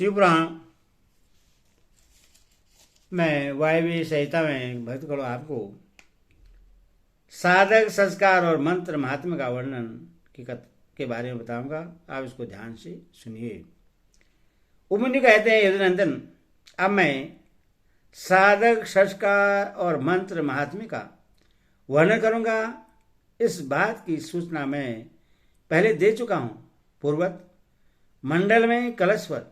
शिवपुराण में वायव्य संहिता में भक्त करो आपको साधक संस्कार और मंत्र महात्मा का वर्णन के बारे में बताऊंगा। आप इसको ध्यान से सुनिए। उपमुनि कहते हैं, यदुनंदन, अब मैं साधक संस्कार और मंत्र महात्म्य का वर्णन करूंगा। इस बात की सूचना मैं पहले दे चुका हूं। पूर्वत मंडल में कलश पर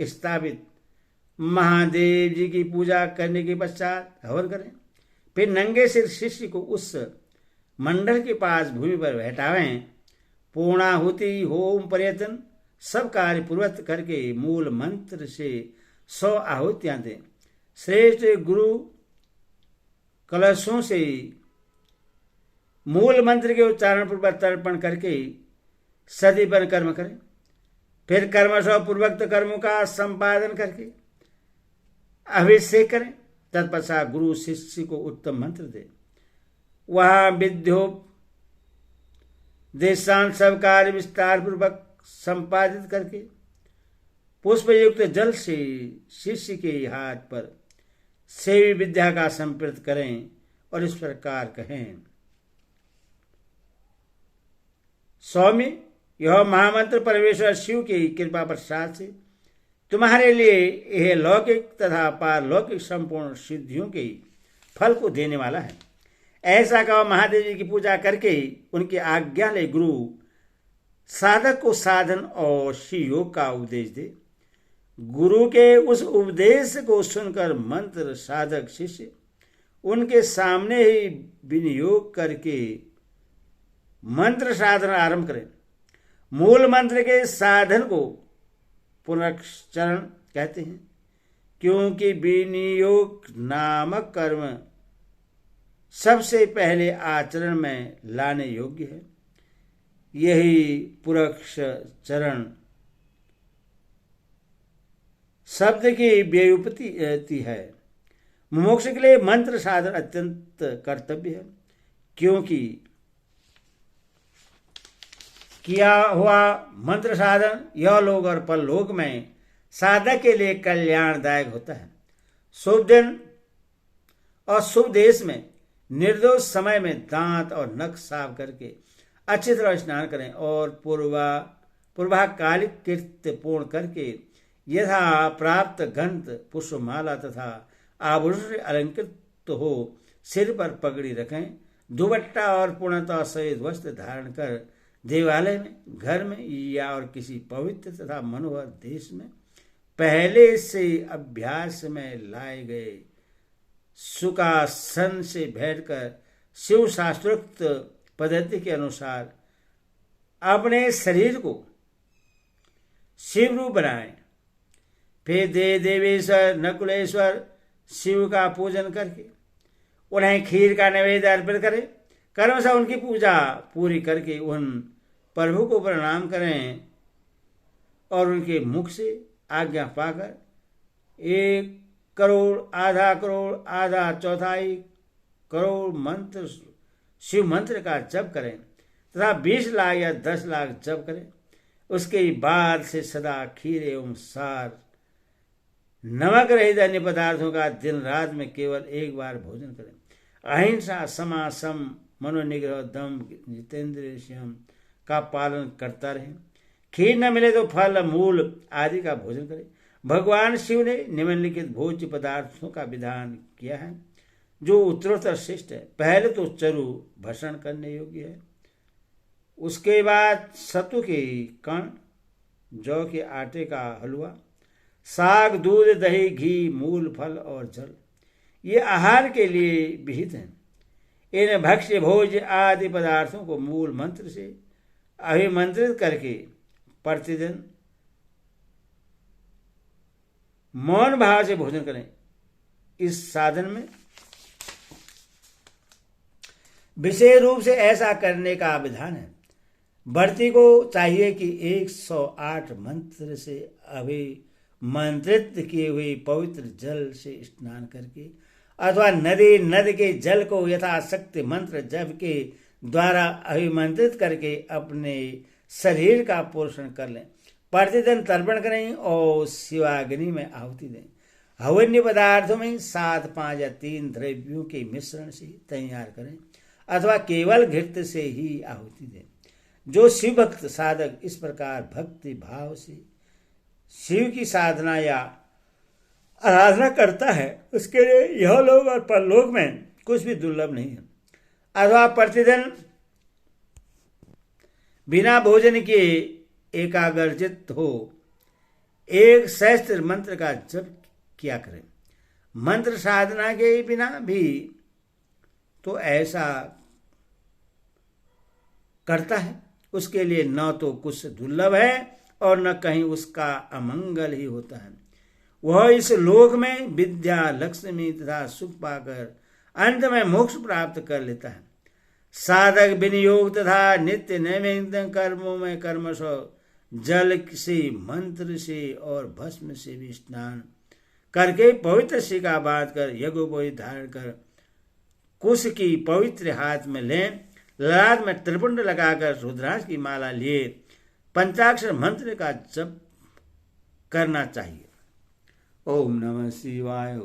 स्थापित महादेव जी की पूजा करने के पश्चात हवन करें। फिर नंगे सिर शिष्य को उस मंडल के पास भूमि पर बैठावें। पूर्णाहुति होम पर्यटन सब कार्य पूर्वत करके मूल मंत्र से 100 आहुतियां दें। श्रेष्ठ गुरु कलशों से मूल मंत्र के उच्चारण पूर्वक तर्पण करके सदीपन कर्म करें। फिर कर्मशः पूर्वक कर्मों का संपादन करके अभिषेक करें। तत्पश्चात गुरु शिष्य को उत्तम मंत्र दे। वहां विद्योपदेशांत सब कार्य विस्तार पूर्वक संपादित करके पुष्प युक्त जल से शिष्य के हाथ पर सेवी विद्या का संप्रीत करें और इस प्रकार कहें, स्वामी, यह महामंत्र परमेश्वर शिव की कृपा प्रसाद से तुम्हारे लिए यह लौकिक तथा पारलौकिक संपूर्ण सिद्धियों के फल को देने वाला है। ऐसा कहो। महादेव जी की पूजा करके उनकी आज्ञा ले गुरु साधक को साधन और शिव योग का उपदेश दे। गुरु के उस उपदेश को सुनकर मंत्र साधक शिष्य उनके सामने ही विनियोग करके मंत्र साधन आरंभ करें। मूल मंत्र के साधन को पुनश्चरण कहते हैं, क्योंकि विनियोग नामक कर्म सबसे पहले आचरण में लाने योग्य है। यही पुनश्चरण शब्द की व्युत्पत्ति है। मोक्ष के लिए मंत्र साधन अत्यंत कर्तव्य है, क्योंकि किया हुआ मंत्र साधन यह लोक और परलोक में साधक के लिए कल्याणदायक होता है। शुभ दिन और शुभ देश में निर्दोष समय में दांत और नख साफ करके अच्छी तरह स्नान करें और पूर्वाकालिक कृत्य पूर्ण करके यथा प्राप्त गंध पुष्पमाला तथा आभूषण से अलंकृत हो सिर पर पगड़ी रखें। दुपट्टा और पूर्णतः सफेद वस्त्र धारण कर देवालय में, घर में या और किसी पवित्र तथा मनोहर देश में पहले से अभ्यास में लाए गए सुखासन से बैठकर शिव शास्त्रोक्त पद्धति के अनुसार अपने शरीर को शिव रूप बनाएं। फिर देवेश्वर नकुलेश्वर शिव का पूजन करके उन्हें खीर का नैवेद्य अर्पित करें। कर्म से उनकी पूजा पूरी करके उन प्रभु को प्रणाम करें और उनके मुख से आज्ञा पाकर 1 करोड़, आधा करोड़, आधा चौथाई करोड़ मंत्र शिव मंत्र का जप करें तथा 20 लाख या 10 लाख जप करें। उसके बाद से सदा खीर एवं सार नमक रहित अन्य पदार्थों का दिन रात में केवल एक बार भोजन करें। अहिंसा, समा, सम, मनोनिग्रह, दम, जितेंद्रिय संयम का पालन करता रहे। खीर न मिले तो फल, मूल आदि का भोजन करें। भगवान शिव ने निम्नलिखित भोज्य पदार्थों का विधान किया है, जो उत्तरोत्तर श्रेष्ठ है। पहले तो चरु भक्षण करने योग्य है, उसके बाद सत्तू के कण, जौ के आटे का हलवा, साग, दूध, दही, घी, मूल फल और जल ये आहार के लिए विहित हैं। इन भक्ष्य भोज्य आदि पदार्थों को मूल मंत्र से अभिमंत्रित करके प्रतिदिन मौन भाव से भोजन करें। इस साधन में विशेष रूप से ऐसा करने का विधान है। भर्ती को चाहिए कि 108 मंत्र से अभिमंत्रित किए हुए पवित्र जल से स्नान करके अथवा नद के जल को यथाशक्ति मंत्र जप के द्वारा अभिमंत्रित करके अपने शरीर का पोषण कर लें। प्रतिदिन तर्पण करें और शिवाग्नि में आहुति दें। हवन्य पदार्थों में 7, 5 या 3 द्रव्यों के मिश्रण से तैयार करें अथवा केवल घृत से ही आहुति दें। जो शिव भक्त साधक इस प्रकार भक्ति भाव से शिव की साधना या आराधना करता है उसके लिए यह लोक और परलोक में कुछ भी दुर्लभ नहीं है। अथवा प्रतिदिन बिना भोजन के एकाग्रचित हो एक सहस्त्र मंत्र का जप किया करें। मंत्र साधना के बिना भी तो ऐसा करता है उसके लिए न तो कुछ दुर्लभ है और न कहीं उसका अमंगल ही होता है। वह इस लोक में विद्या लक्ष्मी तथा सुख पाकर अंत में मोक्ष प्राप्त कर लेता है। साधक विनियोग तथा नित्य नैमित्तिक कर्मों में कर्मश जल से मंत्र से और भस्म से भी स्नान करके पवित्र शिखा बांध कर यज्ञोपवीत धारण कर कुश की पवित्र हाथ में लें, ललाट में त्रिपुंड लगाकर रुद्राक्ष की माला लिए पंचाक्षर मंत्र का जप करना चाहिए। ओम नमः शिवाय।